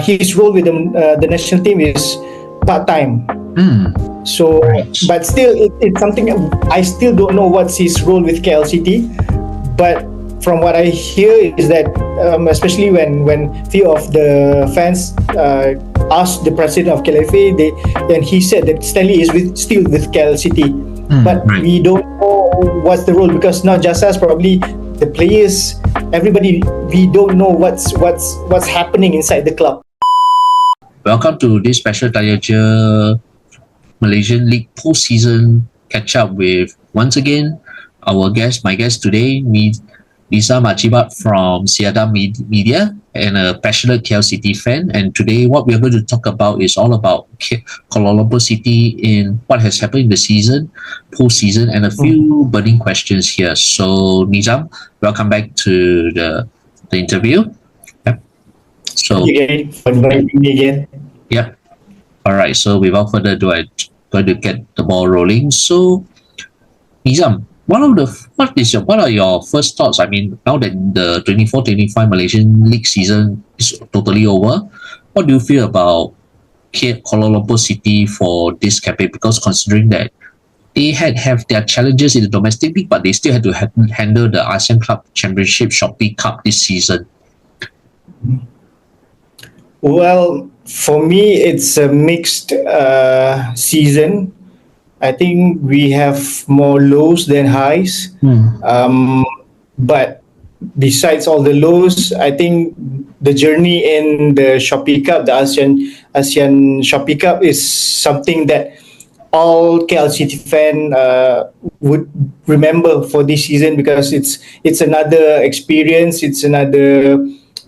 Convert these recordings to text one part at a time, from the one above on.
his role with the national team is part-time. So, but still, it's something I still don't know what's his role with KLCT. But from what I hear is that, especially when few of the fans asked the president of KLFA, then he said that Stanley is still with KLCT. But we don't know what's the role, because not just us, probably the players, everybody, we don't know what's happening inside the club. Welcome to this special Tayaja Malaysian League post-season catch-up with, once again, my guest today, Nizam Archibald from Siada Media and a passionate KL fan. And today what we are going to talk about is all about Kuala Lumpur City in what has happened in the season, post-season, and a few burning questions here. So Nizam, welcome back to the interview. Yep. So, thank you again for inviting me again. Yeah. All right. So without further ado, I'm going to get the ball rolling. So, Nizam, what are your first thoughts? I mean, now that the 24-25 Malaysian League season is totally over, what do you feel about Kuala Lumpur City for this campaign? Because considering that they have their challenges in the domestic league, but they still had to handle the ASEAN Club Championship Shopee Cup this season. Well, for me, it's a mixed season. I think we have more lows than highs. But besides all the lows, I think the journey in the Shopee Cup, the ASEAN Shopee Cup, is something that all KLCT fan would remember for this season, because it's another experience, it's another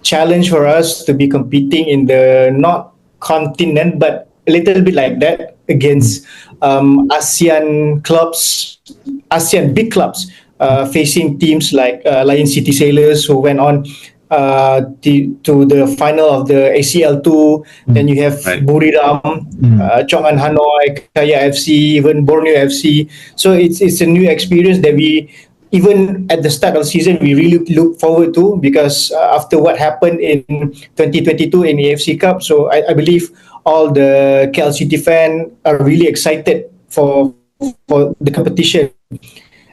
challenge for us to be competing in the not continent, but a little bit like that, against ASEAN big clubs, facing teams like Lion City Sailors, who went on to the final of the ACL2. Then you have Buriram, Chong An Hanoi, Kaya FC, even Borneo FC. So it's a new experience that we, even at the start of the season, we really look forward to, because after what happened in 2022 in the AFC Cup, so I believe all the KLCT fans are really excited for the competition.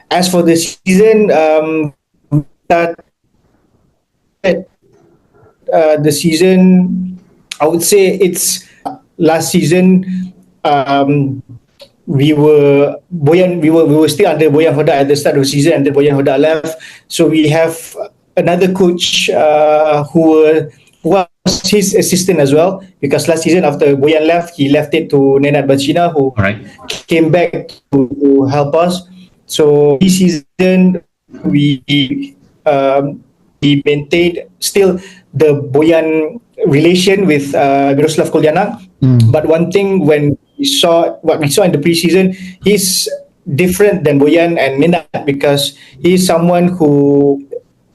As for the season, the season, I would say it's last season. We were still under Boyan Hodak at the start of the season, and then Boyan Hodak left. So we have another coach who was his assistant as well, because last season after Boyan left, he left it to Nenad Bacina, who came back to help us. So this season we maintained still the Boyan relation with Miroslav Koljanak. But one thing, when what we saw in the preseason, he's different than Boyan and Nenad, because he's someone who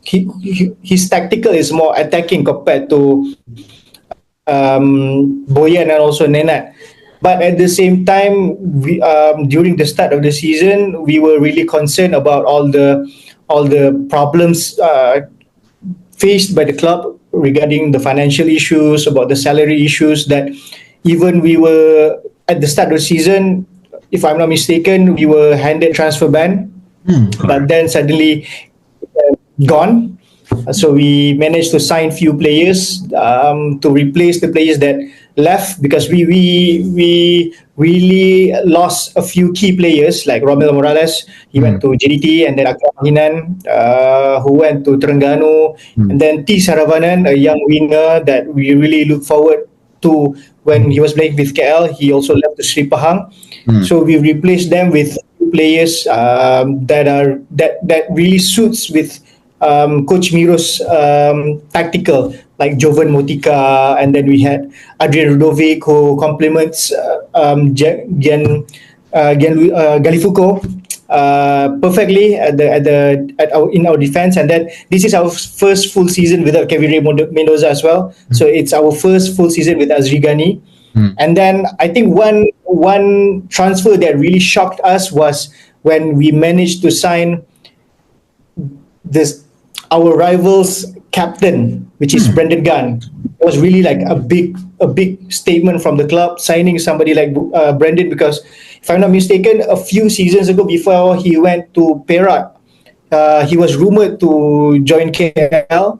his tactical is more attacking compared to Boyan and also Nenad. But at the same time, during the start of the season, we were really concerned about all the problems faced by the club regarding the financial issues, about the salary issues, that even we were at the start of the season, if I'm not mistaken, we were handed transfer ban, but then suddenly gone. So we managed to sign few players to replace the players that left, because we really lost a few key players, like Romel Morales. He went to JDT, and then Akram Hinan, who went to Terengganu, and then T. Saravanan, a young winger that we really look forward to. When he was playing with KL, he also left to Sri Pahang. So we replaced them with players that really suits with Coach Miro's tactical, like Jovan Motika, and then we had Adrian Rudovic, who complements Gian Galifuco perfectly in our defense. And then this is our first full season without Kevin Ray Mendoza as well. So it's our first full season with Azri Ghani. And then I think one transfer that really shocked us was when we managed to sign this our rivals captain, which is Brendan Gunn, was really like a big statement from the club signing somebody like Brendan, because if I'm not mistaken, a few seasons ago before he went to Perak, he was rumored to join KL,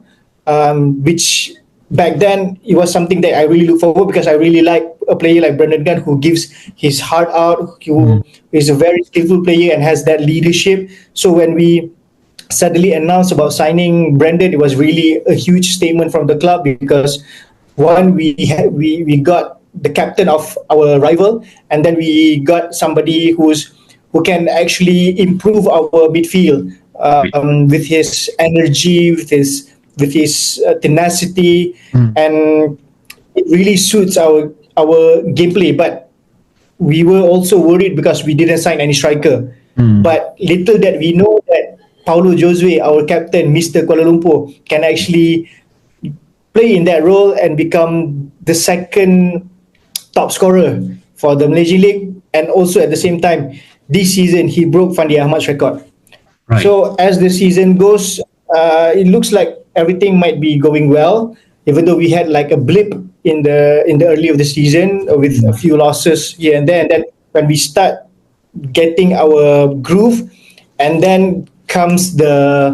which back then it was something that I really look forward, because I really like a player like Brendan Gunn who gives his heart out, who is a very skillful player and has that leadership. So when we suddenly announced about signing Brendan, it was really a huge statement from the club, because one, we got the captain of our rival, and then we got somebody who can actually improve our midfield, with his energy, with his tenacity, and it really suits our gameplay. But we were also worried because we didn't sign any striker. But little that we know that Paulo Josue, our captain, Mr. Kuala Lumpur, can actually play in that role and become the second top scorer for the Malaysian League. And also at the same time, this season he broke Fandi Ahmad's record. Right. So as the season goes, it looks like everything might be going well, even though we had like a blip in the early of the season with a few losses here and there. And then when we start getting our groove, and then comes the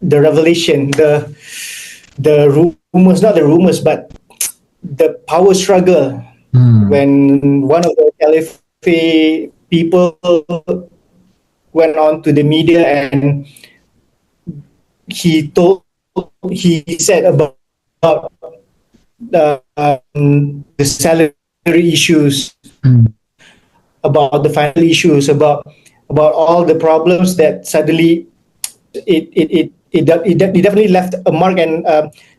revelation, the rumors, not the rumors, but the power struggle, when one of the LFA people went on to the media and he said about the salary issues, about the financial issues, about all the problems that suddenly it definitely left a mark, and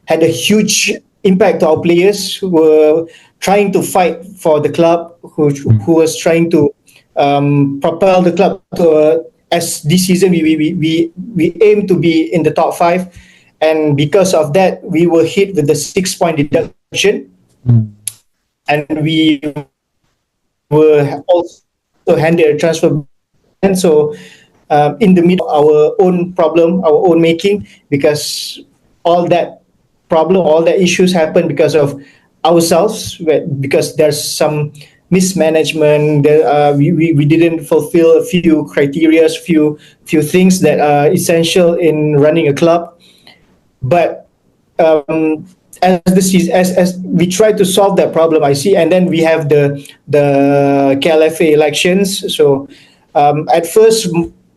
had a huge impact to our players who were trying to fight for the club, who was trying to propel the club to, as this season we aim to be in the top five, and because of that we were hit with the 6 point deduction, and we were also handed a transfer ban. So in the middle of our own problem, our own making, because all that all that issues happen because of ourselves, because there's some mismanagement. We didn't fulfill a few criteria, few things that are essential in running a club. But as the season, as we try to solve that problem, I see, and then we have the KLFA elections. So at first,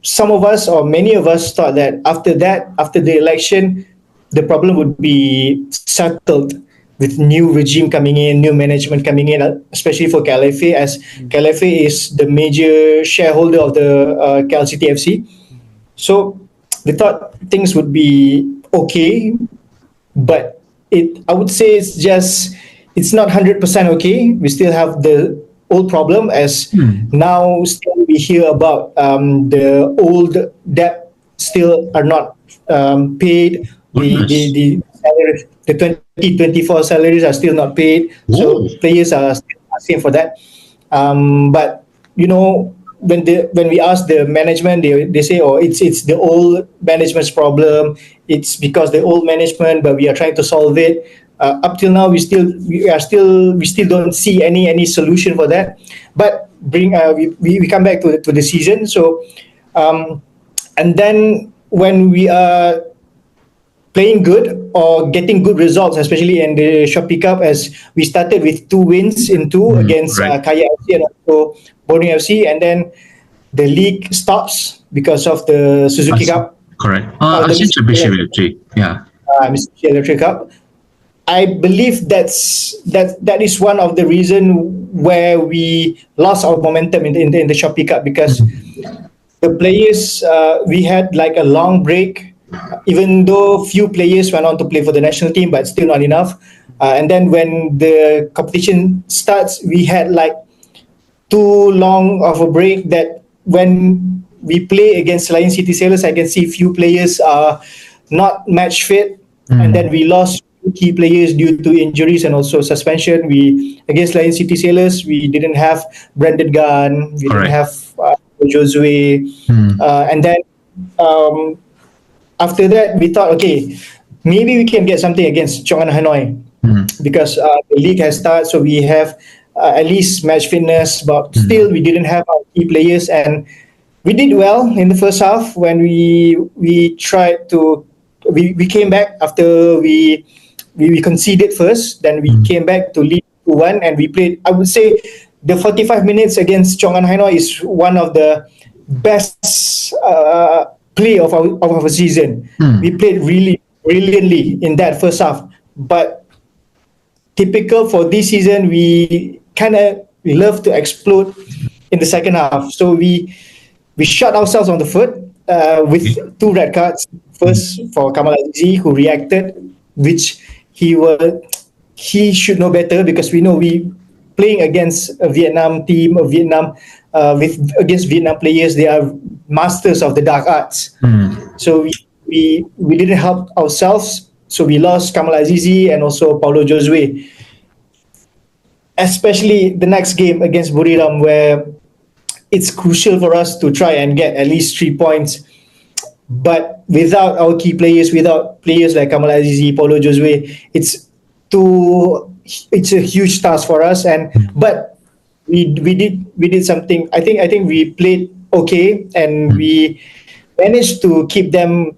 some of us or many of us thought that after the election, the problem would be settled with new regime coming in, new management coming in, especially for KLFA, as KLFA is the major shareholder of the KL FC. So we thought things would be okay, but I would say it's not 100% okay. We still have the old problem, as now still we hear about the old debt still are not paid. The salaries, the 2024 salaries are still not paid. So players are still asking for that. But when we ask the management, they say, oh, it's the old management's problem. It's because the old management, but we are trying to solve it. Up till now, we still don't see any solution for that. But we come back to the season. So and then when we are playing good or getting good results, especially in the Shopee Cup, as we started with 2 wins in 2 against Kaya FC and also Borneo FC, and then the league stops because of the Suzuki Cup. Correct. ASEAN Championship actually. Yeah. Mitsubishi Electric Cup. I believe that is one of the reason where we lost our momentum in the Shopee Cup, because the players, we had like a long break, even though few players went on to play for the national team, but still not enough. And then when the competition starts, we had like too long of a break, that when we play against Lion City Sailors, I can see few players are not match fit, and then we lost key players due to injuries and also suspension. We against Lion City Sailors, we didn't have Brendan Gunn, we didn't have Josue, and then after that, we thought, okay, maybe we can get something against Chong'an Hanoi because the league has started, so we have at least match fitness, but still we didn't have our key players, and we did well in the first half when we tried to we came back after we conceded first, then we came back to lead 2-1, and we played. I would say the 45 minutes against Chong'an Hanoi is one of the best play of our season. We played really brilliantly in that first half, but typical for this season, we kind of love to explode in the second half. So we shot ourselves on the foot with two red cards. First for Kamal Azizi, who reacted, which he should know better, because we know we playing against a Vietnam team, a Vietnam against Vietnam players. They are masters of the dark arts. So we didn't help ourselves. So we lost Kamal Azizi and also Paulo Josue. Especially the next game against Buriram, where it's crucial for us to try and get at least 3 points. But without our key players, without players like Kamal Azizi, Paulo Josue, it's a huge task for us. But we did something. I think we played okay, and we managed to keep them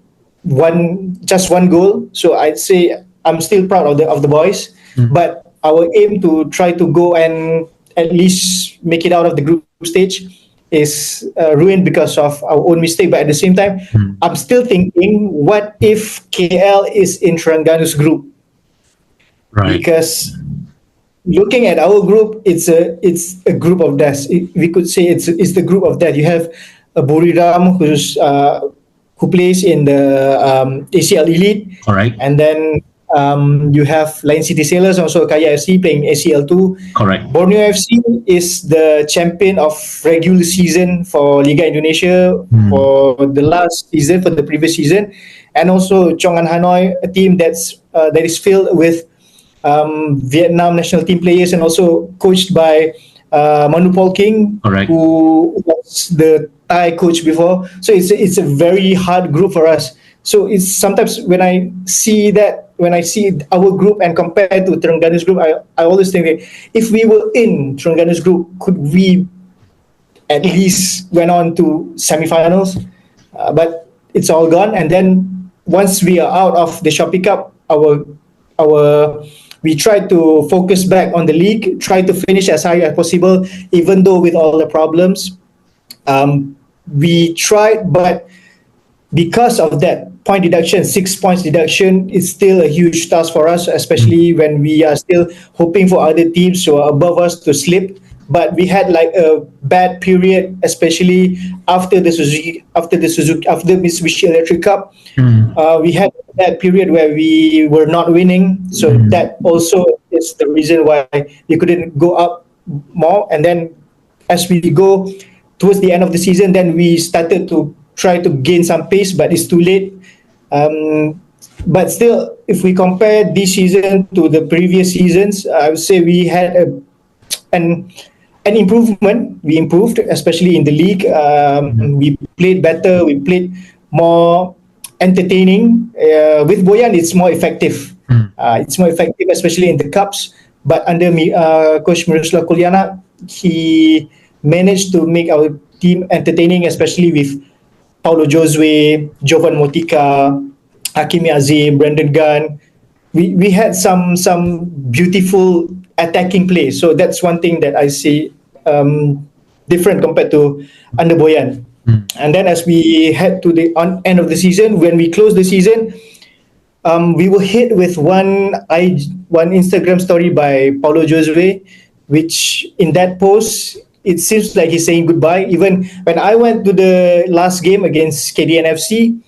just one goal. So I'd say I'm still proud of the boys. But our aim to try to go and at least make it out of the group stage is ruined because of our own mistake. But at the same time, I'm still thinking, what if KL is in Terengganu's group? Right. Because looking at our group, it's a group of death. We could say it's the group of death. You have Buriram, who plays in the ACL Elite. All right. And then you have Lion City Sailors, also Kaya FC, playing ACL2. Correct. Borneo FC is the champion of regular season for Liga Indonesia for the last season, for the previous season. And also Chong'an Hanoi, a team that is filled with Vietnam national team players, and also coached by Manu Paul King, Correct. who was the Thai coach before. So it's a very hard group for us. So it's sometimes when I see our group and compare to Terengganu's group, I always think that if we were in Terengganu's group, could we at least went on to semifinals? But it's all gone. And then once we are out of the Shopee Cup, we try to focus back on the league, try to finish as high as possible, even though with all the problems. We tried, but because of that point deduction, 6 points deduction, is still a huge task for us, especially when we are still hoping for other teams who are above us to slip. But we had like a bad period, especially after the Mitsubishi Electric Cup. We had that period where we were not winning, so that also is the reason why we couldn't go up more. And then as we go towards the end of the season, then we started to try to gain some pace, but it's too late. But still, if we compare this season to the previous seasons, I would say we had an improvement. We improved, especially in the league. We played better. We played more entertaining. With Boyan, it's more effective. It's more effective, especially in the cups. But under Coach Miroslav Kuliana, he managed to make our team entertaining, especially with Paulo Josue, Jovan Motika, Hakimi Azim, Brendan Gunn. We had some beautiful attacking play. So that's one thing that I see different compared to under Boyan. And then as we head to the end of the season, when we close the season, we were hit with one Instagram story by Paulo Josue, which in that post, it seems like he's saying goodbye. Even when I went to the last game against KDNFC,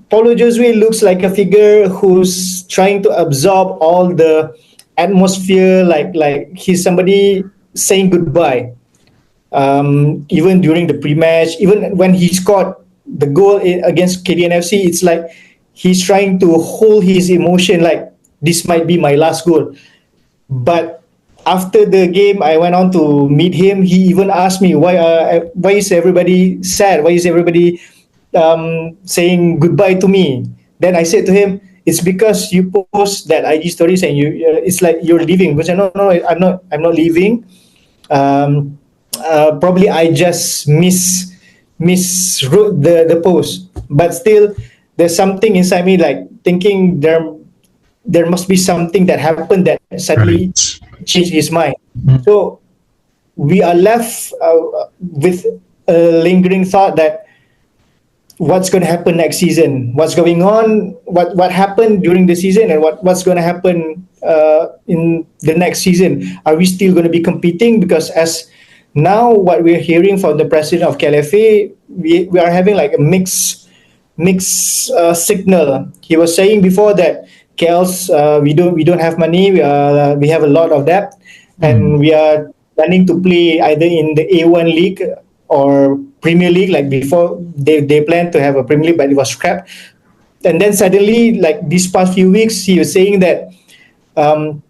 Paulo Josue looks like a figure who's trying to absorb all the atmosphere, like he's somebody saying goodbye. Even during the pre-match, even when he scored the goal against KDNFC, it's like he's trying to hold his emotion, like this might be my last goal. But after the game, I went on to meet him. He even asked me, why is everybody sad? Why is everybody saying goodbye to me. Then I said to him, it's because you post that IG stories and it's like you're leaving. But I said, no, no, I'm not leaving. Um, Probably I just miswrote the post, but still there's something inside me like thinking there must be something that happened that suddenly Right. changed his mind. So we are left with a lingering thought that what's going to happen next season, what's going on, what happened during the season, and what's going to happen in the next season. Are we still going to be competing? Because as now what we're hearing from the president of KLFA, we are having like a mixed signal. He was saying before that KL's we don't have money, we have a lot of debt, and we are planning to play either in the A1 league or Premier League. Like before, they planned to have a Premier League, but it was scrapped. And then suddenly, like these past few weeks, he was saying that um,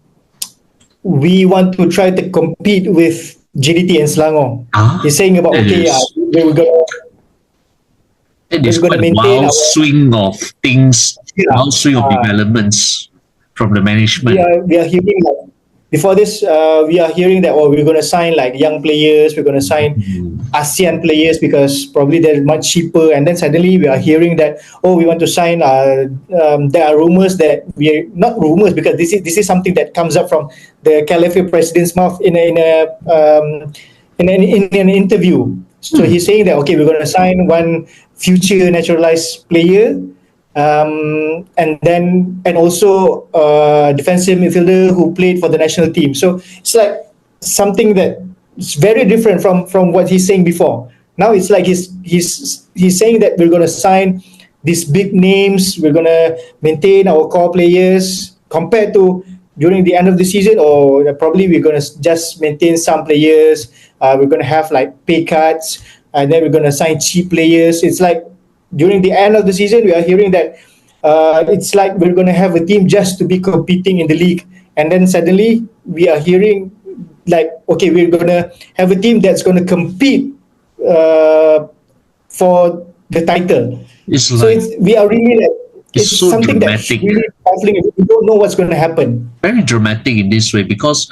we want to try to compete with JDT and Selangor. Ah, He's saying about that okay, yeah, is we're gonna that is we're gonna quite a maintain wild our swing of things, yeah. wild swing of Uh, developments from the we management. are we are hearing like before this we are hearing that we're going to sign like young players, we're going to sign ASEAN players because probably they're much cheaper, and then suddenly we are hearing that we want to sign there are rumors that we are not rumors because this is something that comes up from the Caliphate president's mouth in an interview. So he's saying that okay, we're going to sign one future naturalized player, and also defensive midfielder who played for the national team. So it's like something that is very different from what he's saying before. Now it's like he's saying that we're going to sign these big names, we're going to maintain our core players compared to during the end of the season, or probably we're going to just maintain some players. We're going to have like pay cuts, and then we're going to sign cheap players. It's like during the end of the season, we are hearing that it's like we're going to have a team just to be competing in the league, and then suddenly we are hearing like, okay, we're going to have a team that's going to compete uh, for the title. It's So like we are really like, it's it's so something that's dramatic, really baffling. We don't know what's going to happen. very dramatic in this way because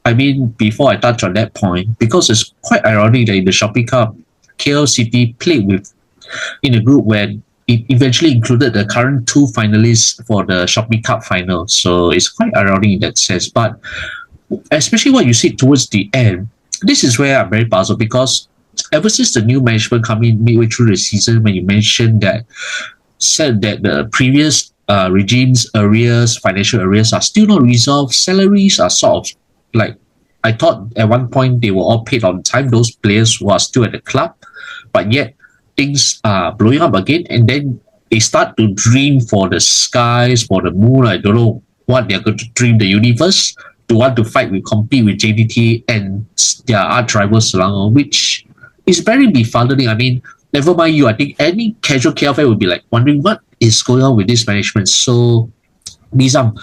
I mean, before I touch on that point, because it's quite ironic that in the Shopee Cup, KL City played with in a group where it eventually included the current two finalists for the Shopee Cup final. So it's quite ironic in that sense. But especially what you said towards the end, this is where I'm very puzzled because ever since the new management coming midway through the season, when you mentioned that said that the previous regime's arrears, financial arrears are still not resolved, salaries are sort of like I thought at one point they were all paid on time, those players who are still at the club, but yet things are blowing up again and then they start to dream for the skies, for the moon. I don't know what they're going to dream, the universe, to want to fight with compete with JDT and their arch rivals Selangor, which is very befuddling. I mean, never mind you, I think any casual KL fan would be like wondering what is going on with this management. So Nizam,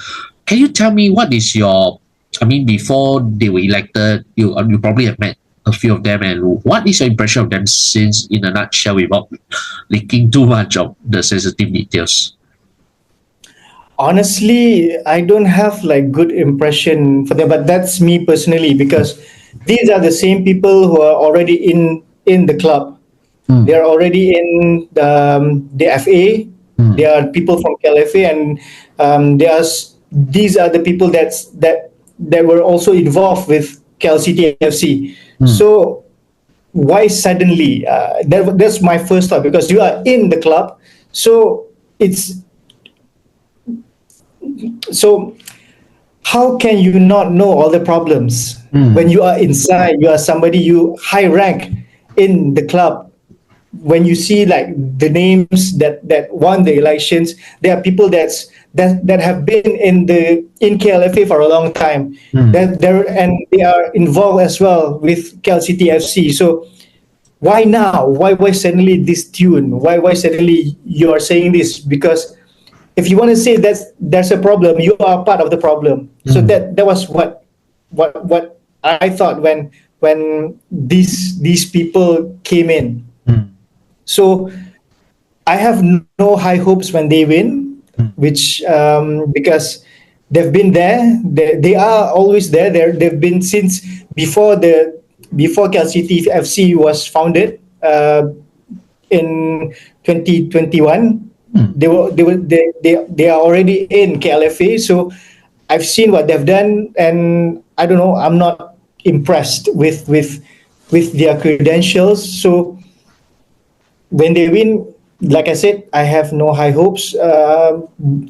can you tell me what is your I mean before they were elected, you probably have met a few of them, and what is your impression of them since in a nutshell without leaking too much of the sensitive details? Honestly, I don't have like good impression for them, but that's me personally because these are the same people who are already in the club. Mm, They are already in the FA. They mm, are people from KLFA, and these are the people that were also involved with KLCT FC. mm, So why suddenly? That's my first thought because you are in the club, so it's so how can you not know all the problems when mm, you are inside? You are somebody you high rank in the club. When you see like the names that won the elections, there are people that have been in KLFA for a long time, mm. that they're and they are involved as well with KLCT FC. So why now? Why suddenly this tune? Why suddenly you are saying this? Because if you want to say that there's a problem, you are part of the problem. So Mm, that was what I thought when these people came in. mm, So I have no high hopes when they win, which because they've been there. They are always there. They've been since before before Cal City FC was founded in 2021. They are already in KLFA. So I've seen what they've done, and I don't know. I'm not impressed with their credentials. So when they win, like I said, I have no high hopes.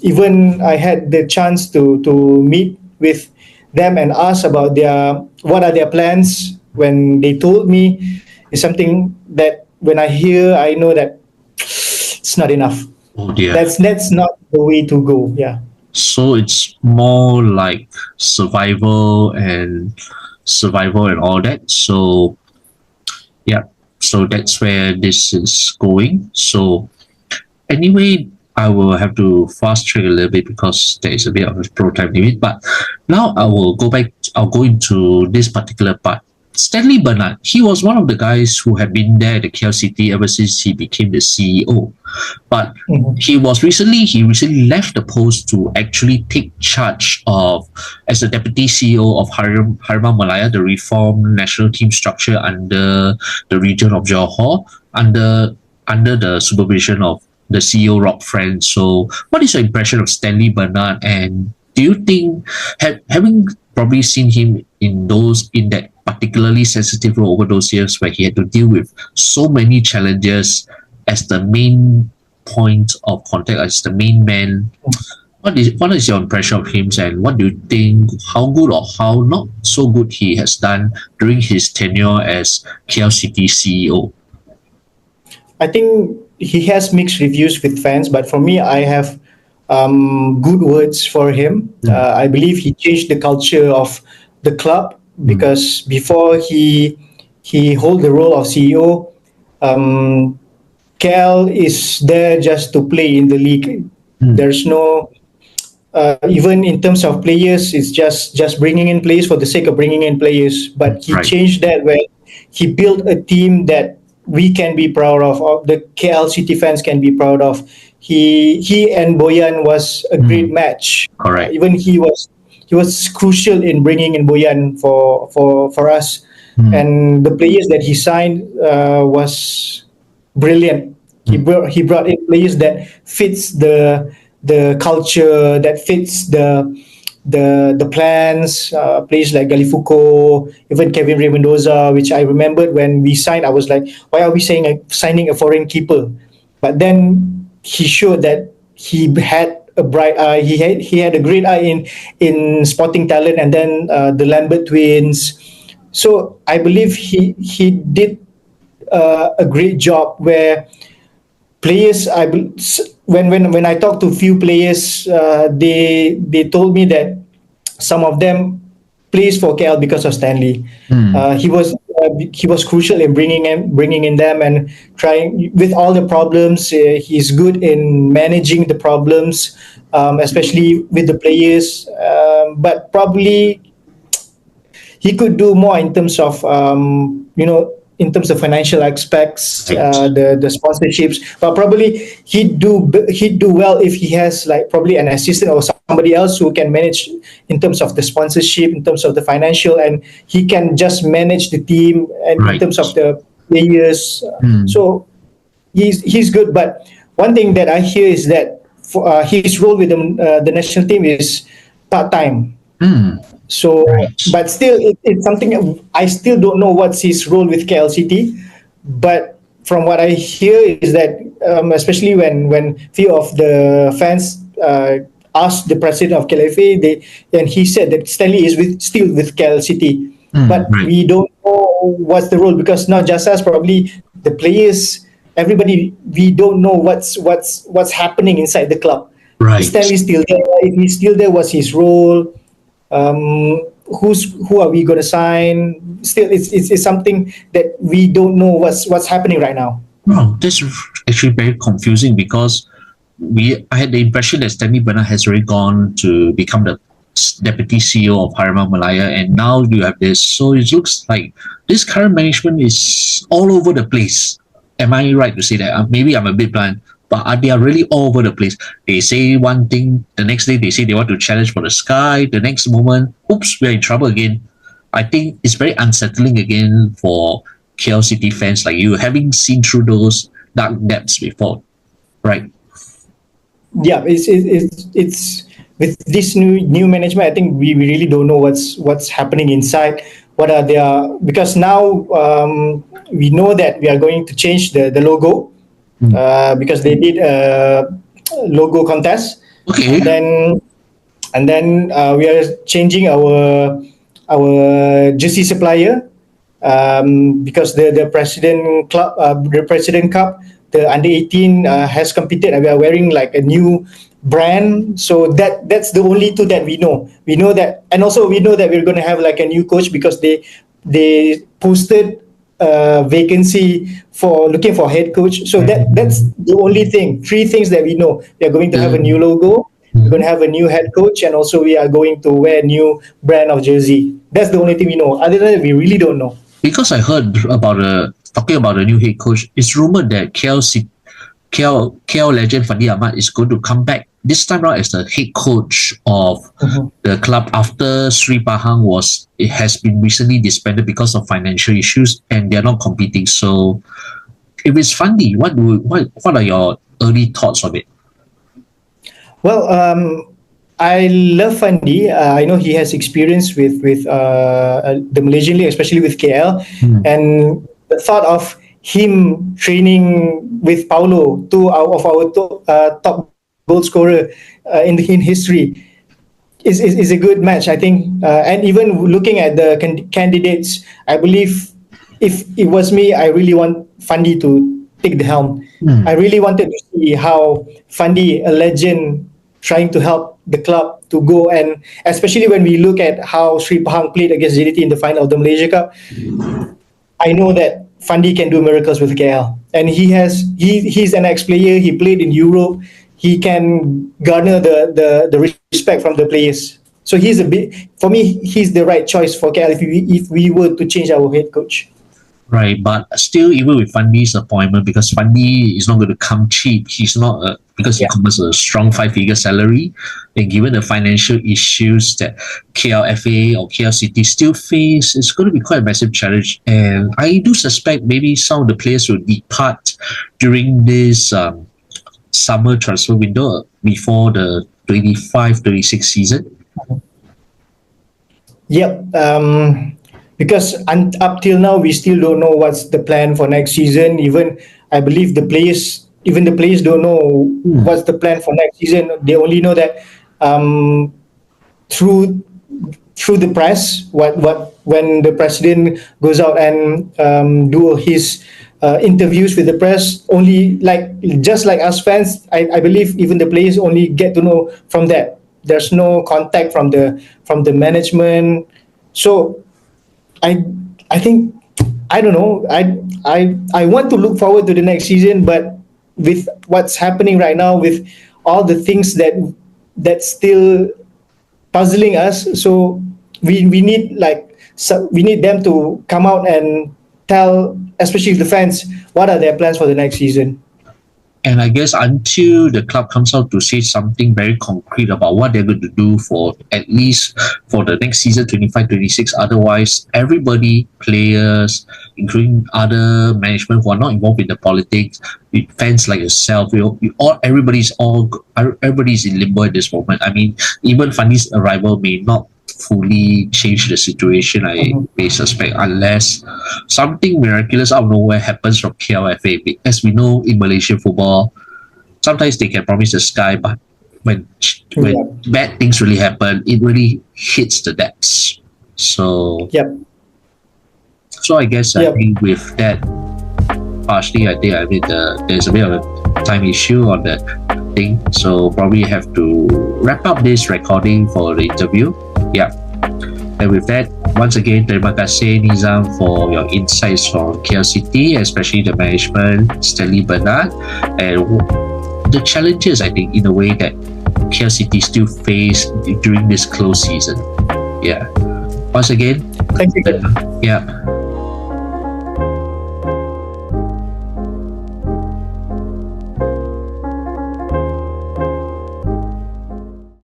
Even I had the chance to meet with them and ask about their what are their plans. When they told me, it's something that when I hear, I know that it's not enough. Oh dear. That's not the way to go. Yeah. So it's more like survival and all that. So yeah, so that's where this is going. So anyway, I will have to fast track a little bit because there is a bit of a pro time limit. But now I will go back. I'll go into this particular part. Stanley Bernard, he was one of the guys who had been there at the KLCT ever since he became the CEO. But he recently left the post to actually take charge of as the deputy CEO of Harimau Malaya, the reformed national team structure under the region of Johor, under the supervision of the CEO Rob Friend. So what is your impression of Stanley Bernard, and do you think having probably seen him in that particularly sensitive role over those years where he had to deal with so many challenges as the main point of contact, as the main man, what is your impression of him, and what do you think, how good or how not so good he has done during his tenure as KLCT CEO? I think he has mixed reviews with fans, but for me, I have good words for him. I believe he changed the culture of the club because before he hold the role of CEO, Cal is there just to play in the league. There's no even in terms of players, it's just bringing in players for the sake of bringing in players. But he changed that where he built a team that we can be proud of, or the KL City fans can be proud of. He and Boyan was a great match. Correct. Even he was crucial in bringing in Boyan for us. And the players that he signed was brilliant. He brought in players that fits the culture, that fits the plans. Players like Galifuco, even Kevin Ray Mendoza, which I remembered when we signed. I was like, why are we signing a foreign keeper? But then he showed that he had a bright eye. He had a great eye in spotting talent, and then the Lambert twins. So I believe he did a great job where players. When I talked to a few players, they told me that some of them plays for KL because of Stanley. He was crucial in bringing in them and trying with all the problems. He's good in managing the problems, especially with the players. But probably he could do more in terms of in terms of financial aspects, the sponsorships. But probably he'd do well if he has like probably an assistant or somebody else who can manage in terms of the sponsorship, in terms of the financial, and he can just manage the team and in terms of the players. So he's good. But one thing that I hear is that his role with the national team is part time. So, but still, it's something I still don't know what's his role with KLCT. But from what I hear is that, especially when few of the fans asked the president of KLFA, and he said that Stanley is still with KLCT, but we don't know what's the role because not just us, probably the players, everybody, we don't know what's happening inside the club. Is Stanley still there? If he's still there, what's his role? Who are we going to sign? Still, it's something that we don't know what's happening right now. Well, this is actually very confusing because I had the impression that Stanley Bernard has already gone to become the deputy CEO of Harimau Malaya, and now you have this. So it looks like this current management is all over the place. Am I right to say that? Maybe I'm a bit blind. but they are really all over the place. They say one thing, the next day they say they want to challenge for the sky. The next moment, oops, we're in trouble again. I think it's very unsettling again for KL City fans like you, having seen through those dark depths before, right? Yeah, it's with this new management. I think we really don't know what's happening inside. What are their, because now we know that we are going to change the logo, because they did a logo contest, Okay. and then we are changing our jersey supplier, because the president club, the president cup, the under 18 has competed, and we are wearing like a new brand. So that's the only two that we know. We know that, and also we know that we're going to have like a new coach, because they posted a vacancy for looking for head coach. So that's the only thing. Three things that we know: we are going to have a new logo, we're going to have a new head coach, and also we are going to wear a new brand of jersey. That's the only thing we know. Other than that, we really don't know. Because I heard about talking about a new head coach, it's rumored that KL legend Fandi Ahmad is going to come back this time around as the head coach of the club after Sri Pahang has been recently disbanded because of financial issues and they're not competing. So if it's Fandi, what are your early thoughts on it? Well, I love Fandi. I know he has experience with the Malaysian League, especially with KL, and the thought of him training with Paulo, two of our top goal scorer in history, is a good match, I think. And even looking at the candidates, I believe if it was me, I really want Fandi to take the helm. I really wanted to see how Fandi, a legend, trying to help the club to go, and especially when we look at how Sri Pahang played against JDT in the final of the Malaysia Cup, I know that Fandi can do miracles with KL, and he's an ex-player. He played in Europe. He can garner the respect from the players. So for me, he's the right choice for KL if we were to change our head coach. Right, but still, even with Fandi's appointment, because Fandi is not going to come cheap, he's not because he commands a strong 5-figure salary, and given the financial issues that KLFA or KL City still face, it's going to be quite a massive challenge. And I do suspect maybe some of the players will depart during this summer transfer window before the 25-26 season. Yep. Because up till now, we still don't know what's the plan for next season. Even I believe the players don't know what's the plan for next season. They only know that through the press, when the president goes out and do his interviews with the press. Only just like us fans, I believe even the players only get to know from that. There's no contact from the management. So I think, I don't know. I want to look forward to the next season, but with what's happening right now, with all the things that's still puzzling us, so we need them to come out and tell, especially the fans, what are their plans for the next season. And I guess until the club comes out to say something very concrete about what they're going to do for at least for the next season, 25-26, otherwise everybody, players, including other management who are not involved in the politics, fans like yourself, everybody's in limbo at this moment. I mean, even Fandi's arrival may not fully change the situation, I may suspect, unless something miraculous out of nowhere happens from KLFA. As we know, in Malaysian football, sometimes they can promise the sky, but when bad things really happen, it really hits the depths. So so I guess I think with that, partially I think there's a bit of a time issue on that thing, so probably have to wrap up this recording for the interview. And with that, once again, terima kasih Nizam for your insights from KL City, especially the management, Stanley, Bernard, and the challenges, I think, in a way that KL City still face during this close season. Once again, thank you.